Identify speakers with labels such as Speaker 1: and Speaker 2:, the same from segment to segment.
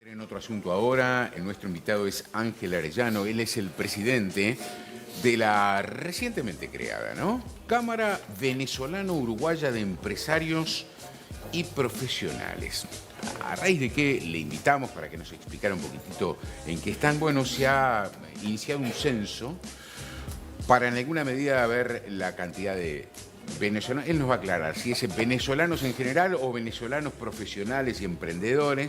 Speaker 1: En otro asunto ahora, nuestro invitado es Ángel Arellano. Él es el presidente de la recientemente creada, ¿no?, Cámara Venezolano-Uruguaya de Empresarios y Profesionales. A raíz de que le invitamos para que nos explicara un poquitito en qué están, bueno, se ha iniciado un censo para en alguna medida ver la cantidad de venezolanos. Él nos va a aclarar si es venezolanos en general o venezolanos profesionales y emprendedores.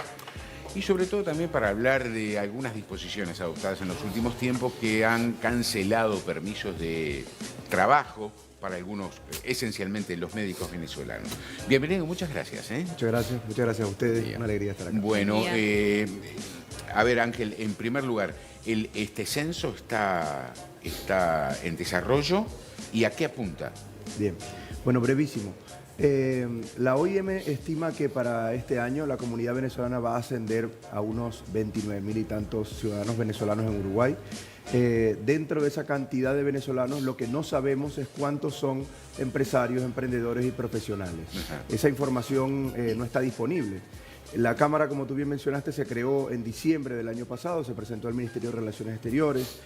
Speaker 1: Y sobre todo también para hablar de algunas disposiciones adoptadas en los últimos tiempos que han cancelado permisos de trabajo para algunos, esencialmente los médicos venezolanos. Bienvenido, muchas gracias.
Speaker 2: Muchas gracias a ustedes. Bien. Una alegría estar acá.
Speaker 1: Bueno, a ver, Ángel, en primer lugar, este censo está en desarrollo, ¿y a qué apunta?
Speaker 2: Bien, bueno, brevísimo. La OIM estima que para este año la comunidad venezolana va a ascender a unos 29.000 y tantos ciudadanos venezolanos en Uruguay. Dentro de esa cantidad de venezolanos, lo que no sabemos es cuántos son empresarios, emprendedores y profesionales. Esa información no está disponible. La Cámara, como tú bien mencionaste, se creó en diciembre del año pasado, se presentó al Ministerio de Relaciones Exteriores,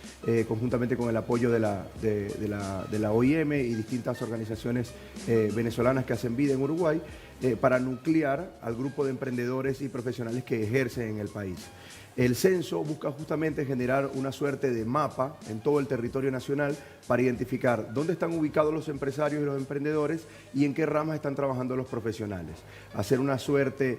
Speaker 2: conjuntamente con el apoyo de la OIM y distintas organizaciones venezolanas que hacen vida en Uruguay, para nuclear al grupo de emprendedores y profesionales que ejercen en el país. El censo busca justamente generar una suerte de mapa en todo el territorio nacional para identificar dónde están ubicados los empresarios y los emprendedores y en qué ramas están trabajando los profesionales. Hacer una suerte,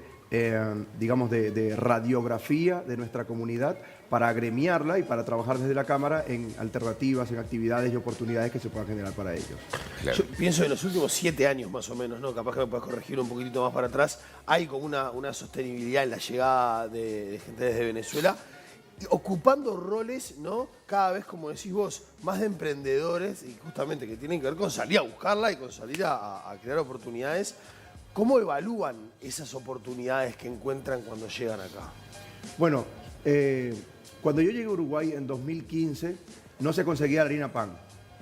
Speaker 2: digamos, de radiografía de nuestra comunidad para agremiarla y para trabajar desde la Cámara en alternativas, en actividades y oportunidades que se puedan generar para ellos.
Speaker 3: Claro. Yo pienso en los últimos 7 años más o menos, ¿no? Capaz que me puedes corregir un poquitito más para atrás. Hay como una sostenibilidad en la llegada de gente desde Venezuela, ocupando roles, ¿no?, cada vez, como decís vos, más de emprendedores y justamente que tienen que ver con salir a buscarla y con salir a crear oportunidades. ¿Cómo evalúan esas oportunidades que encuentran cuando llegan acá?
Speaker 2: Bueno, cuando yo llegué a Uruguay en 2015, no se conseguía la harina pan,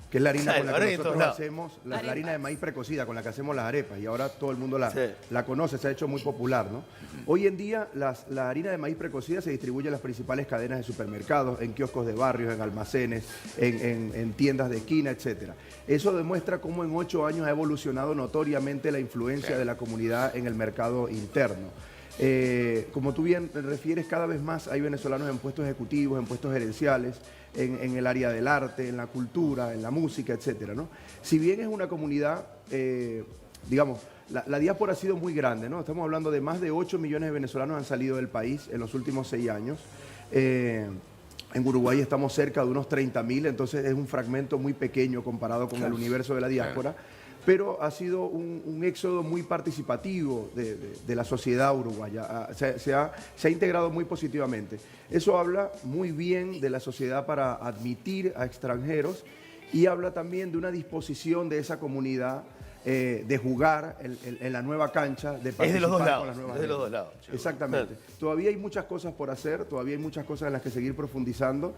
Speaker 2: que es la harina con la que nosotros hacemos, la harina de maíz precocida, con la que hacemos las arepas, y ahora todo el mundo la conoce, se ha hecho muy popular, ¿no? Hoy en día la harina de maíz precocida se distribuye en las principales cadenas de supermercados, en kioscos de barrios, en almacenes, en tiendas de esquina, etc. Eso demuestra cómo en 8 años ha evolucionado notoriamente la influencia de la comunidad en el mercado interno. Como tú bien refieres, cada vez más hay venezolanos en puestos ejecutivos, en puestos gerenciales, en el área del arte, en la cultura, en la música, etcétera, ¿no? Si bien es una comunidad, digamos, la diáspora ha sido muy grande, ¿no? Estamos hablando de más de 8 millones de venezolanos han salido del país en los últimos 6 años. En Uruguay estamos cerca de unos 30.000, entonces es un fragmento muy pequeño comparado con el universo de la diáspora. Pero ha sido un éxodo muy participativo de la sociedad uruguaya, se ha integrado muy positivamente. Eso habla muy bien de la sociedad para admitir a extranjeros y habla también de una disposición de esa comunidad de jugar en la nueva cancha, de participar.
Speaker 3: Es de los dos lados,
Speaker 2: con las nuevas
Speaker 3: es de los dos lados.
Speaker 2: Exactamente. Todavía hay muchas cosas por hacer, todavía hay muchas cosas en las que seguir profundizando.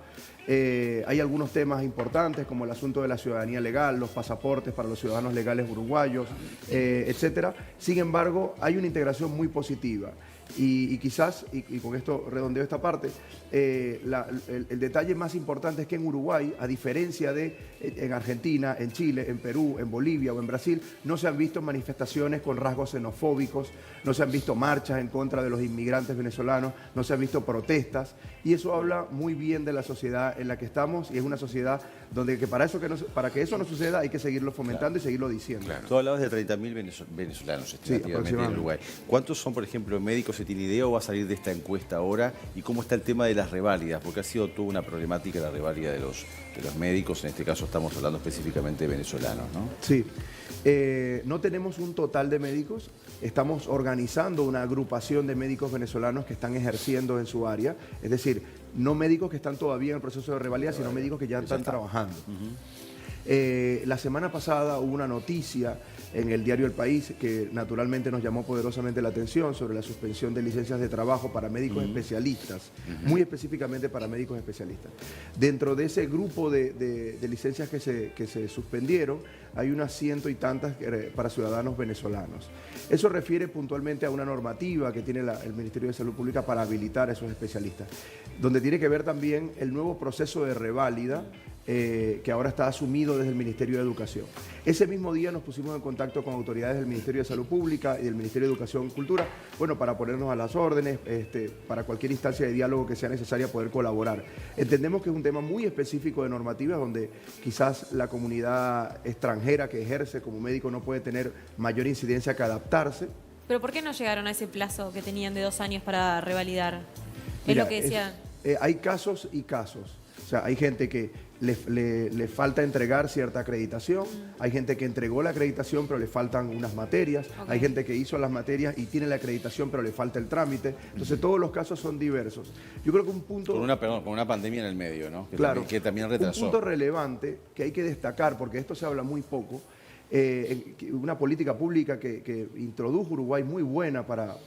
Speaker 2: Hay algunos temas importantes como el asunto de la ciudadanía legal, los pasaportes para los ciudadanos legales uruguayos, etcétera. Sin embargo, hay una integración muy positiva. Y quizás, y con esto redondeo esta parte, el detalle más importante es que en Uruguay, a diferencia de en Argentina, en Chile, en Perú, en Bolivia o en Brasil, no se han visto manifestaciones con rasgos xenofóbicos, no se han visto marchas en contra de los inmigrantes venezolanos, no se han visto protestas, y eso habla muy bien de la sociedad en la que estamos, y es una sociedad donde para que eso no suceda hay que seguirlo fomentando y seguirlo diciendo.
Speaker 4: Claro. Tú hablabas de 30.000 venezolanos estimativamente en Uruguay. ¿Cuántos son, por ejemplo, médicos? ¿Se tiene idea o va a salir de esta encuesta ahora? ¿Y cómo está el tema de las reválidas? Porque ha sido toda una problemática la reválida de los médicos. En este caso estamos hablando específicamente de venezolanos, ¿no?
Speaker 2: Sí. No tenemos un total de médicos. Estamos organizando una agrupación de médicos venezolanos que están ejerciendo en su área. Es decir, no médicos que están todavía en el proceso de revalida, sino médicos que ya están trabajando. La semana pasada hubo una noticia en el diario El País que naturalmente nos llamó poderosamente la atención sobre la suspensión de licencias de trabajo para médicos especialistas, muy específicamente para médicos especialistas. Dentro de ese grupo de licencias que se suspendieron, hay unas ciento y tantas para ciudadanos venezolanos. Eso refiere puntualmente a una normativa que tiene el Ministerio de Salud Pública para habilitar a esos especialistas, donde tiene que ver también el nuevo proceso de reválida que ahora está asumido desde el Ministerio de Educación. Ese mismo día nos pusimos en contacto con autoridades del Ministerio de Salud Pública y del Ministerio de Educación y Cultura, bueno, para ponernos a las órdenes, para cualquier instancia de diálogo que sea necesaria poder colaborar. Entendemos que es un tema muy específico de normativas donde quizás la comunidad extranjera que ejerce como médico no puede tener mayor incidencia que adaptarse.
Speaker 5: ¿Pero por qué no llegaron a ese plazo que tenían de 2 años para revalidar?
Speaker 2: Mira,
Speaker 5: es lo que decían.
Speaker 2: Hay casos y casos. O sea, hay gente que le falta entregar cierta acreditación, hay gente que entregó la acreditación pero le faltan unas materias, hay gente que hizo las materias y tiene la acreditación pero le falta el trámite. Entonces todos los casos son diversos. Yo creo que un punto...
Speaker 4: Con una pandemia en el medio, ¿no? Que también retrasó.
Speaker 2: Un punto relevante que hay que destacar, porque esto se habla muy poco, una política pública que introdujo Uruguay muy buena para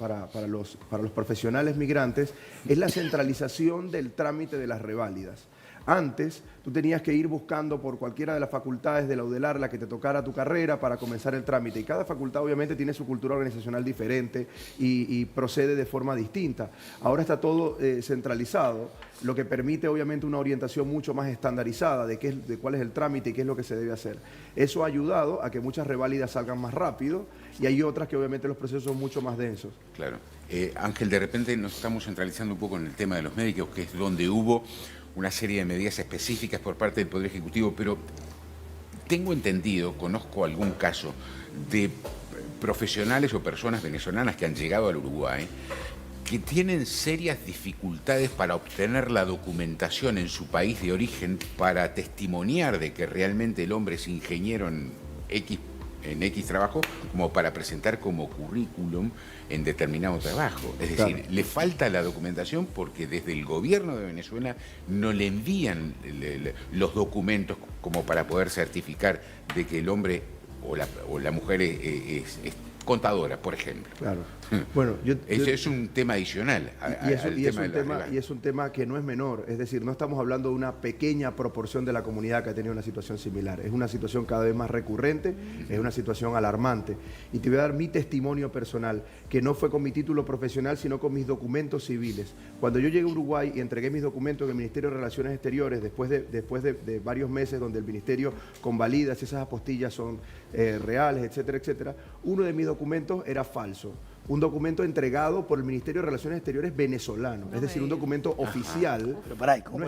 Speaker 2: los profesionales migrantes es la centralización del trámite de las reválidas. Antes, tú tenías que ir buscando por cualquiera de las facultades de la UDELAR la que te tocara tu carrera para comenzar el trámite. Y cada facultad obviamente tiene su cultura organizacional diferente y procede de forma distinta. Ahora está todo centralizado, lo que permite obviamente una orientación mucho más estandarizada de cuál es el trámite y qué es lo que se debe hacer. Eso ha ayudado a que muchas reválidas salgan más rápido y hay otras que obviamente los procesos son mucho más densos.
Speaker 1: Claro. Ángel, de repente nos estamos centralizando un poco en el tema de los médicos, que es donde hubo una serie de medidas específicas por parte del Poder Ejecutivo, pero tengo entendido, conozco algún caso de profesionales o personas venezolanas que han llegado al Uruguay que tienen serias dificultades para obtener la documentación en su país de origen para testimoniar de que realmente el hombre es ingeniero en X trabajo, como para presentar como currículum en determinado trabajo. Es decir, le falta la documentación porque desde el gobierno de Venezuela no le envían los documentos como para poder certificar de que el hombre o la mujer es contadora, por ejemplo.
Speaker 2: Claro. Bueno,
Speaker 1: Eso es un tema adicional
Speaker 2: y es un tema que no es menor. Es decir, no estamos hablando de una pequeña proporción de la comunidad que ha tenido una situación similar. Es una situación cada vez más recurrente, es una situación alarmante. Y te voy a dar mi testimonio personal, que no fue con mi título profesional, sino con mis documentos civiles. Cuando yo llegué a Uruguay y entregué mis documentos en el Ministerio de Relaciones Exteriores, después de varios meses donde el Ministerio convalida si esas apostillas son reales, etcétera, etcétera, uno de mis documentos era falso. Un documento entregado por el Ministerio de Relaciones Exteriores venezolano, es decir, un documento oficial.
Speaker 3: Pero pará,
Speaker 2: no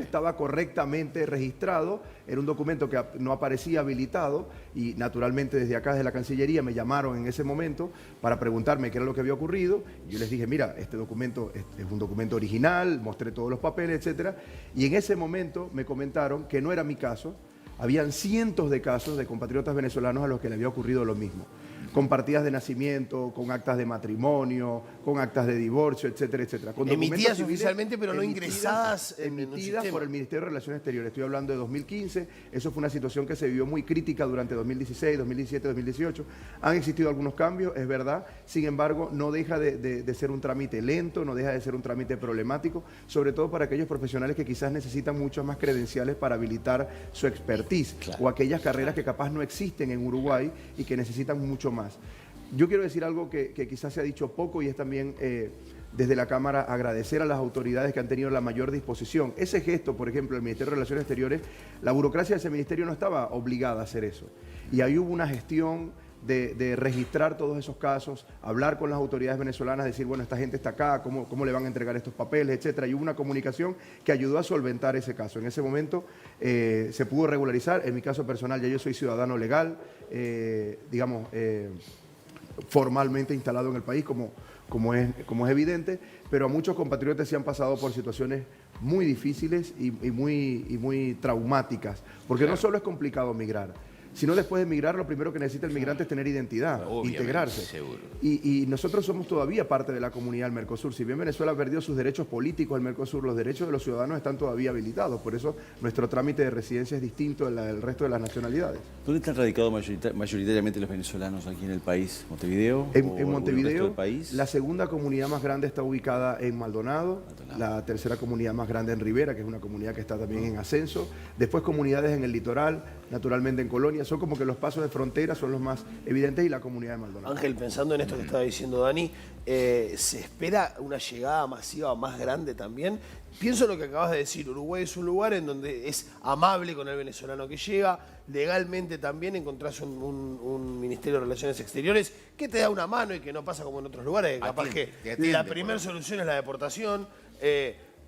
Speaker 2: estaba correctamente registrado, era un documento que no aparecía habilitado y naturalmente desde acá, desde la Cancillería, me llamaron en ese momento para preguntarme qué era lo que había ocurrido. Y yo les dije, mira, este documento es un documento original, mostré todos los papeles, etcétera. Y en ese momento me comentaron que no era mi caso, habían cientos de casos de compatriotas venezolanos a los que le había ocurrido lo mismo, con partidas de nacimiento, con actas de matrimonio, con actas de divorcio, etcétera, etcétera. Con
Speaker 3: emitidas oficialmente, pero no ingresadas
Speaker 2: emitidas por el Ministerio de Relaciones Exteriores. Estoy hablando de 2015. Eso fue una situación que se vivió muy crítica durante 2016, 2017, 2018. Han existido algunos cambios, es verdad. Sin embargo, no deja de ser un trámite lento, no deja de ser un trámite problemático, sobre todo para aquellos profesionales que quizás necesitan muchas más credenciales para habilitar su expertise, o aquellas carreras que capaz no existen en Uruguay y que necesitan mucho más. Yo quiero decir algo que quizás se ha dicho poco y es también desde la Cámara agradecer a las autoridades que han tenido la mayor disposición. Ese gesto, por ejemplo, el Ministerio de Relaciones Exteriores, la burocracia de ese ministerio no estaba obligada a hacer eso. Y ahí hubo una gestión de registrar todos esos casos, hablar con las autoridades venezolanas, decir, bueno, esta gente está acá, ¿cómo le van a entregar estos papeles, etcétera? Y hubo una comunicación que ayudó a solventar ese caso. En ese momento se pudo regularizar. En mi caso personal, ya yo soy ciudadano legal, formalmente instalado en el país, como es evidente, pero a muchos compatriotas se han pasado por situaciones muy difíciles y muy traumáticas, porque no solo es complicado migrar, sino después de emigrar, lo primero que necesita el migrante es tener identidad,
Speaker 1: Obviamente,
Speaker 2: integrarse.
Speaker 1: seguro.
Speaker 2: Y nosotros somos todavía parte de la comunidad del Mercosur. Si bien Venezuela perdió sus derechos políticos al Mercosur, los derechos de los ciudadanos están todavía habilitados. Por eso nuestro trámite de residencia es distinto del resto de las nacionalidades.
Speaker 4: ¿Dónde están radicados mayoritariamente los venezolanos aquí en el país? ¿Montevideo?
Speaker 2: En
Speaker 4: ¿O el
Speaker 2: Montevideo,
Speaker 4: resto del país?
Speaker 2: la segunda comunidad más grande está ubicada en Maldonado, la tercera comunidad más grande en Rivera, que es una comunidad que está también en ascenso, después comunidades en el litoral, naturalmente en Colonia, son como que los pasos de frontera son los más evidentes y la comunidad de Maldonado.
Speaker 3: Ángel, pensando en esto que estaba diciendo Dani, ¿se espera una llegada masiva más grande también? Pienso en lo que acabas de decir, Uruguay es un lugar en donde es amable con el venezolano que llega, legalmente también encontrás un Ministerio de Relaciones Exteriores que te da una mano y que no pasa como en otros lugares, que capaz que la primera solución es la deportación.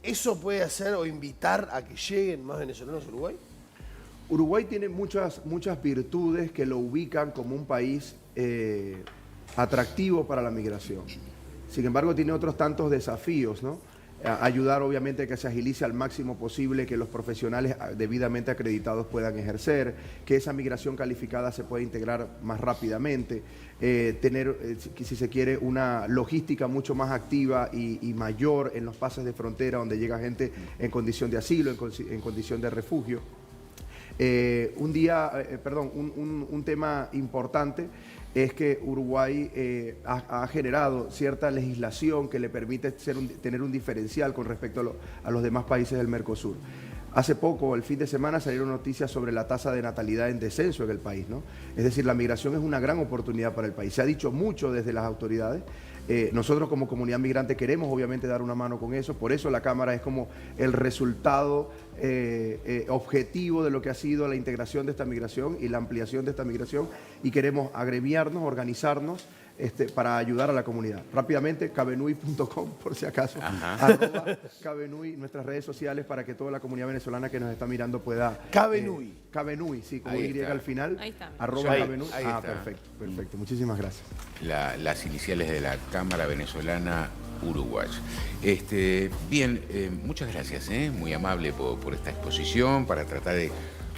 Speaker 3: ¿Eso puede hacer o invitar a que lleguen más venezolanos a Uruguay?
Speaker 2: Uruguay tiene muchas virtudes que lo ubican como un país atractivo para la migración. Sin embargo, tiene otros tantos desafíos, ¿no? Ayudar obviamente a que se agilice al máximo posible, que los profesionales debidamente acreditados puedan ejercer, que esa migración calificada se pueda integrar más rápidamente, tener, si se quiere, una logística mucho más activa y mayor en los pases de frontera donde llega gente en condición de asilo, en condición de refugio. Un tema importante es que Uruguay ha generado cierta legislación que le permite tener un diferencial con respecto a los demás países del Mercosur. Hace poco, el fin de semana, salieron noticias sobre la tasa de natalidad en descenso en el país, ¿no? Es decir, la migración es una gran oportunidad para el país. Se ha dicho mucho desde las autoridades. Nosotros como comunidad migrante queremos obviamente dar una mano con eso, por eso la Cámara es como el resultado objetivo de lo que ha sido la integración de esta migración y la ampliación de esta migración, y queremos agremiarnos, organizarnos para ayudar a la comunidad. Rápidamente, cabenui.com, por si acaso, @Cabenui, nuestras redes sociales, para que toda la comunidad venezolana que nos está mirando pueda...
Speaker 3: Cabenui.
Speaker 2: Cabenui, sí, con
Speaker 1: Ahí
Speaker 2: Y
Speaker 1: está.
Speaker 2: al final.
Speaker 5: Ahí está.
Speaker 2: @Cabenui.
Speaker 1: Ahí está.
Speaker 2: Perfecto. Muchísimas gracias.
Speaker 1: Las iniciales de la Cámara Venezolana Uruguaya. Bien, muchas gracias, muy amable por esta exposición, para tratar de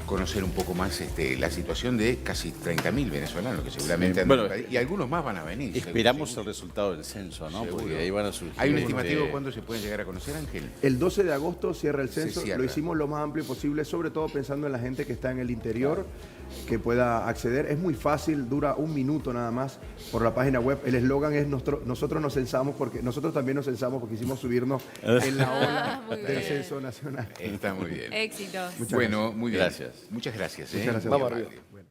Speaker 1: conocer un poco más la situación de casi 30.000 venezolanos que seguramente han y algunos más van a venir.
Speaker 4: Esperamos
Speaker 1: seguro.
Speaker 4: el resultado del censo, ¿no?
Speaker 1: Seguro.
Speaker 4: Porque ahí van a surgir...
Speaker 1: ¿Hay un estimativo cuándo se pueden llegar a conocer, Ángel?
Speaker 2: El 12 de agosto cierra el censo,
Speaker 1: cierra.
Speaker 2: lo hicimos lo más amplio posible, sobre todo pensando en la gente que está en el interior, que pueda acceder. Es muy fácil, dura 1 minuto nada más por la página web. El eslogan es nosotros nos censamos, porque nosotros también nos censamos porque hicimos subirnos en la ola
Speaker 5: muy
Speaker 2: del
Speaker 5: bien.
Speaker 2: censo nacional.
Speaker 1: Está muy bien.
Speaker 5: Éxitos.
Speaker 1: Bueno, muy bien.
Speaker 4: Gracias.
Speaker 1: Muchas gracias.
Speaker 2: Muchas gracias.
Speaker 1: Muy
Speaker 3: Vamos
Speaker 1: amable.
Speaker 3: arriba.